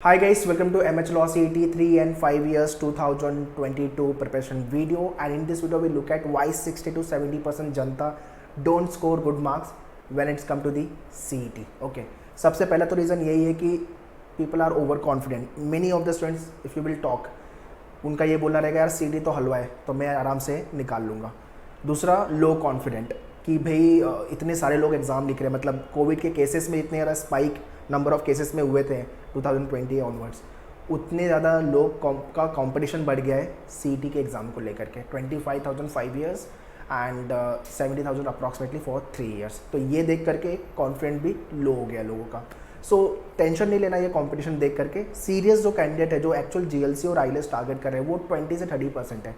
Hi guys, welcome to MH Law CET 3 and 5 years 2022 preparation video, and in this video we look at why 60 to 70% Janata don't score good marks when it's come to the CET. Okay, सबसे पहला तो reason यही है कि people are over confident. Many of the students, if you will talk, उनका ये बोलना रहेगा यार CET तो हलवा है तो मैं आराम से निकाल लूँगा. दूसरा लो कॉन्फिडेंट कि भाई इतने सारे लोग एग्ज़ाम लिख रहे हैं, मतलब कोविड के केसेस में इतने ज़्यादा स्पाइक नंबर ऑफ केसेस में हुए थे 2020 ऑनवर्ड्स, उतने ज़्यादा लोग का कंपटीशन बढ़ गया है सीईटी के एग्ज़ाम को लेकर के. 25,000 5 years and 70,000 approximately for 3 years. तो ये देख करके कॉन्फिडेंट भी लो हो गया लोगों का. सो टेंशन नहीं लेना ये कंपटीशन देख करके. सीरियस जो कैंडिडेट है जो एक्चुअल जीएलसी और आईएलटीएस टारगेट कर रहे हैं वो 20 से 30% है.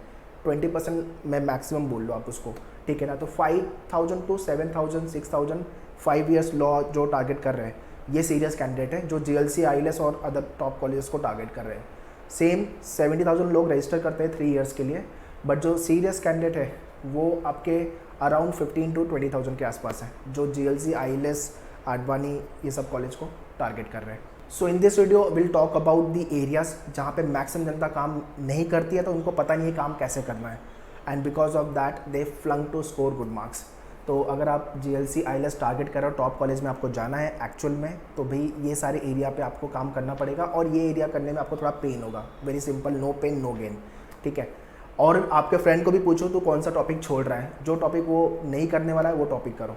20% मैं मैक्सिमम बोल लो आप उसको, ठीक है ना. तो 5,000 to 7,000 6,000 5 ईयर्स लॉ जो टारगेट कर रहे हैं ये सीरियस कैंडिडेट है जो जीएलसी आईएलटीएस और अदर टॉप कॉलेजेस को टारगेट कर रहे हैं. सेम 70,000 लोग रजिस्टर करते हैं 3 ईयर्स के लिए, बट जो सीरियस कैंडिडेट है वो आपके अराउंड 15 to 20,000 के आसपास है जो जीएलसी आईएलटीएस आडवाणी ये सब कॉलेज को टारगेट कर रहे हैं. So in this video will talk about the areas जहाँ पे मैक्सिमम जनता काम नहीं करती है तो उनको पता नहीं है काम कैसे करना है, and because of that they flung to score good marks. तो अगर आप जीएलसी आईएलटीएस टारगेट कर रहे हो, टॉप कॉलेज में आपको जाना है एक्चुअल में, तो भाई ये सारे एरिया पे आपको काम करना पड़ेगा और ये एरिया करने में आपको थोड़ा पेन होगा. Very simple, no pain no gain, ठीक है. और आपके फ्रेंड को भी पूछो तो कौन सा टॉपिक छोड़ रहा है, जो टॉपिक वो नहीं करने वाला है वो टॉपिक करो,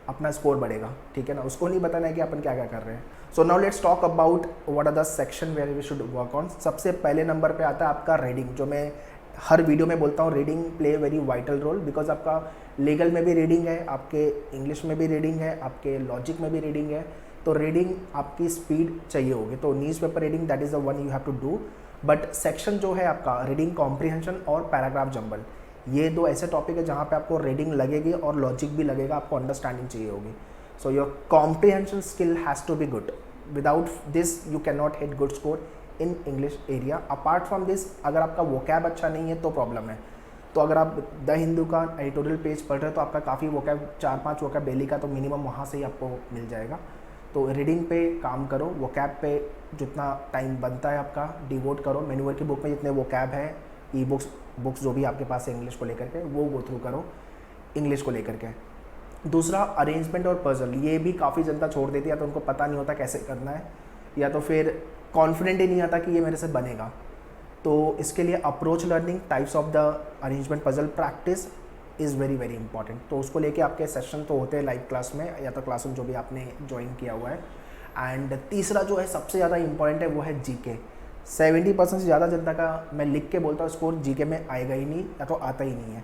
अपना स्कोर बढ़ेगा, ठीक है ना. उसको नहीं बताना है कि अपन क्या क्या कर रहे हैं. So now let's talk about what are the section where we should work on. सबसे पहले नंबर पे आता है आपका रीडिंग, जो मैं हर वीडियो में बोलता हूँ reading play very vital role, because आपका लीगल में भी रीडिंग है, आपके इंग्लिश में भी रीडिंग है, आपके लॉजिक में भी रीडिंग है. तो रीडिंग आपकी स्पीड चाहिए होगी, तो newspaper reading that is the one you have to do. But section जो है आपका रीडिंग कॉम्प्रिहेंशन और पैराग्राफ जंबल, ये दो ऐसे टॉपिक है जहाँ पे आपको रीडिंग लगेगी और लॉजिक भी लगेगा, आपको अंडरस्टैंडिंग चाहिए होगी. So your comprehension skill has to be good. Without this you can not hit good score in English area. Apart from this अगर आपका वोकैब अच्छा नहीं है तो प्रॉब्लम है. तो अगर आप द हिंदू का एडिटोरियल पेज पढ़ रहे हो तो आपका काफ़ी वोकैब 4-5 वोकैब डेली का तो मिनिमम वहाँ से ही आपको मिल जाएगा. तो रीडिंग पे काम करो, वोकैब पे जितना टाइम बनता है आपका डिवोट करो. मैन्युअल की बुक में जितने वोकैब है, ई बुक्स जो भी आपके पास है इंग्लिश को लेकर के वो गो थ्रू करो इंग्लिश को लेकर के. दूसरा अरेंजमेंट और पजल, ये भी काफ़ी जनता छोड़ देती है, या तो उनको पता नहीं होता कैसे करना है या तो फिर कॉन्फिडेंट ही नहीं आता कि ये मेरे से बनेगा. तो इसके लिए approach learning, types of the arrangement puzzle practice is very very important. तो उसको लेके आपके सेशन तो होते हैं लाइव क्लास में या तो क्लासरूम जो भी आपने ज्वाइन किया हुआ है. एंड तीसरा जो है सबसे ज़्यादा इंपॉर्टेंट है वो है जीके. 70% से ज़्यादा जनता का मैं लिख के बोलता हूँ स्कोर जीके में आएगा ही नहीं या तो आता ही नहीं है.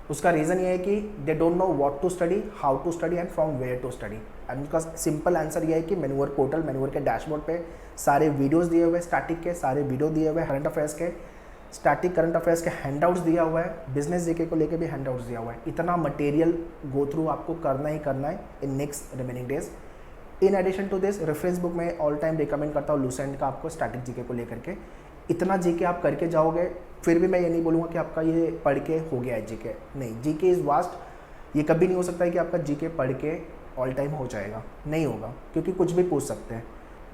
उसका रीज़न ये है कि they don't know what to study, how to study and from where to study. And उसका सिंपल आंसर ये है कि मैन्युअर पोर्टल, मैन्युअर के डैशबोर्ड पे सारे वीडियोस दिए हुए, स्टैटिक के सारे वीडियो दिए हुए, करंट अफेयर्स के स्टैटिक करंट अफेयर्स के हैंडआउट्स दिया हुआ है, बिजनेस जीके को लेके भी हैंडआउट्स दिया हुआ है. इतना मटेरियल गो थ्रू आपको करना ही करना है in next remaining days. In addition to this reference book में ऑल टाइम रिकमेंड करता हूँ लूसेंट का आपको स्टैटिक जीके को लेकर के. इतना जीके आप करके जाओगे, फिर भी मैं ये नहीं बोलूँगा कि आपका ये पढ़ के हो गया है जीके. नहीं, जीके इज़ वास्ट. ये कभी नहीं हो सकता है कि आपका जीके पढ़ के ऑल टाइम हो जाएगा, नहीं होगा, क्योंकि कुछ भी पूछ सकते हैं.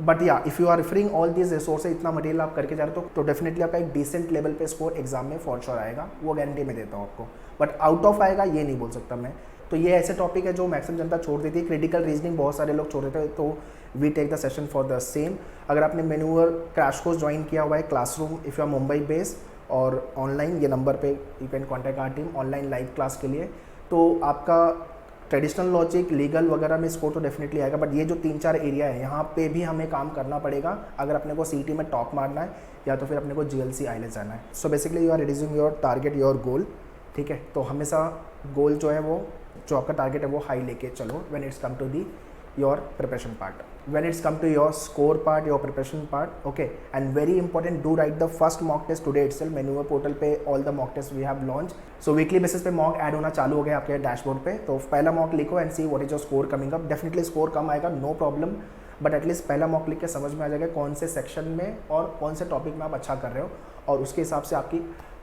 बट या if you are referring all this resources, इतना मटेरियल आप करके जा रहे हो तो डेफिनेटली आपका एक डिसेंट लेवल पे स्कोर एग्जाम में फॉर श्योर आएगा, वो गारंटी मैं देता हूँ आपको. बट आउट ऑफ आएगा ये नहीं बोल सकता मैं. तो ये ऐसे टॉपिक है जो मैक्सिमम जनता छोड़ देती है. क्रिटिकल रीजनिंग बहुत सारे लोग छोड़ देते हैं, तो we take the session for the same. अगर आपने मैन्युअल क्रैश कोर्स ज्वाइन किया हुआ है classroom, if you are Mumbai base और ऑनलाइन, ये नंबर पे you can contact our team online live class के लिए. तो आपका ट्रेडिशनल लॉजिक, लीगल वगैरह में स्कोर तो डेफिनेटली आएगा, बट ये जो 3-4 एरिया है यहाँ पे भी हमें काम करना पड़ेगा अगर अपने को सीईटी में टॉप मारना है या तो फिर अपने को जीएलसी आईएलटीएस जाना है. So basically you are reducing your target, your goal, ठीक है. तो हमेशा गोल जो है वो, जो आपका टारगेट है वो हाई लेके चलो when it's come to the your preparation part. When it's come to your score part, your preparation part, okay, and very important, do write the first mock test today itself. Manual portal पे all the mock tests we have launched. So weekly basis पे mock add होना चालू हो गया आपके dashboard पे. तो पहला mock लिखो and see what is your score coming up. Definitely score कम आएगा, no problem, बट एटलीस्ट पहला mock लिख के समझ में आ जाएगा कौन से सेक्शन में और कौन से टॉपिक में आप अच्छा कर रहे हो, और उसके हिसाब से आपकी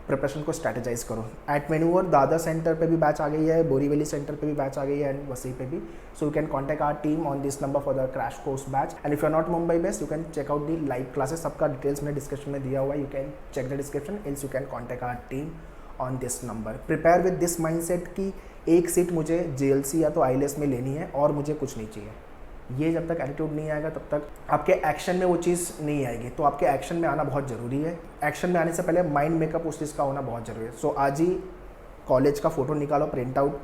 प्रिपरेशन को स्ट्रैटेजाइज करो। एट मेन्यूअर दादर सेंटर पे भी बैच आ गई है, बोरीवली सेंटर पे भी बैच आ गई है एंड वसी पे भी। So you can contact our team on this number for the crash course batch and if you are not Mumbai based you can check out the live classes. सबका डिटेल्स मैंने description में दिया हुआ है, you can check the description else you can contact our team on this number. Prepare with this mindset कि एक seat मुझे JLC या तो आईएलएस में लेनी है और मुझे कुछ नहीं चाहिए। ये जब तक एटीट्यूड नहीं आएगा तब तक आपके एक्शन में वो चीज़ नहीं आएगी। तो आपके एक्शन में आना बहुत ज़रूरी है। एक्शन में आने से पहले माइंड मेकअप उस चीज़ का होना बहुत ज़रूरी है। सो आज ही कॉलेज का फ़ोटो निकालो, print out,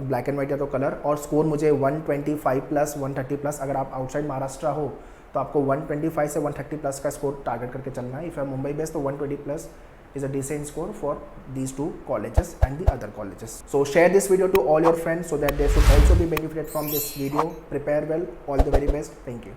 black and white या तो कलर, और स्कोर मुझे 125 प्लस 130 प्लस। अगर आप आउटसाइड महाराष्ट्र हो तो आपको 125 से 130 प्लस का स्कोर टारगेट करके चलना है। If you are Mumbai based तो 120 plus is a decent score for these two colleges and the other colleges. So share this video to all your friends so that they should also be benefited from this video. Prepare well. All the very best. Thank you.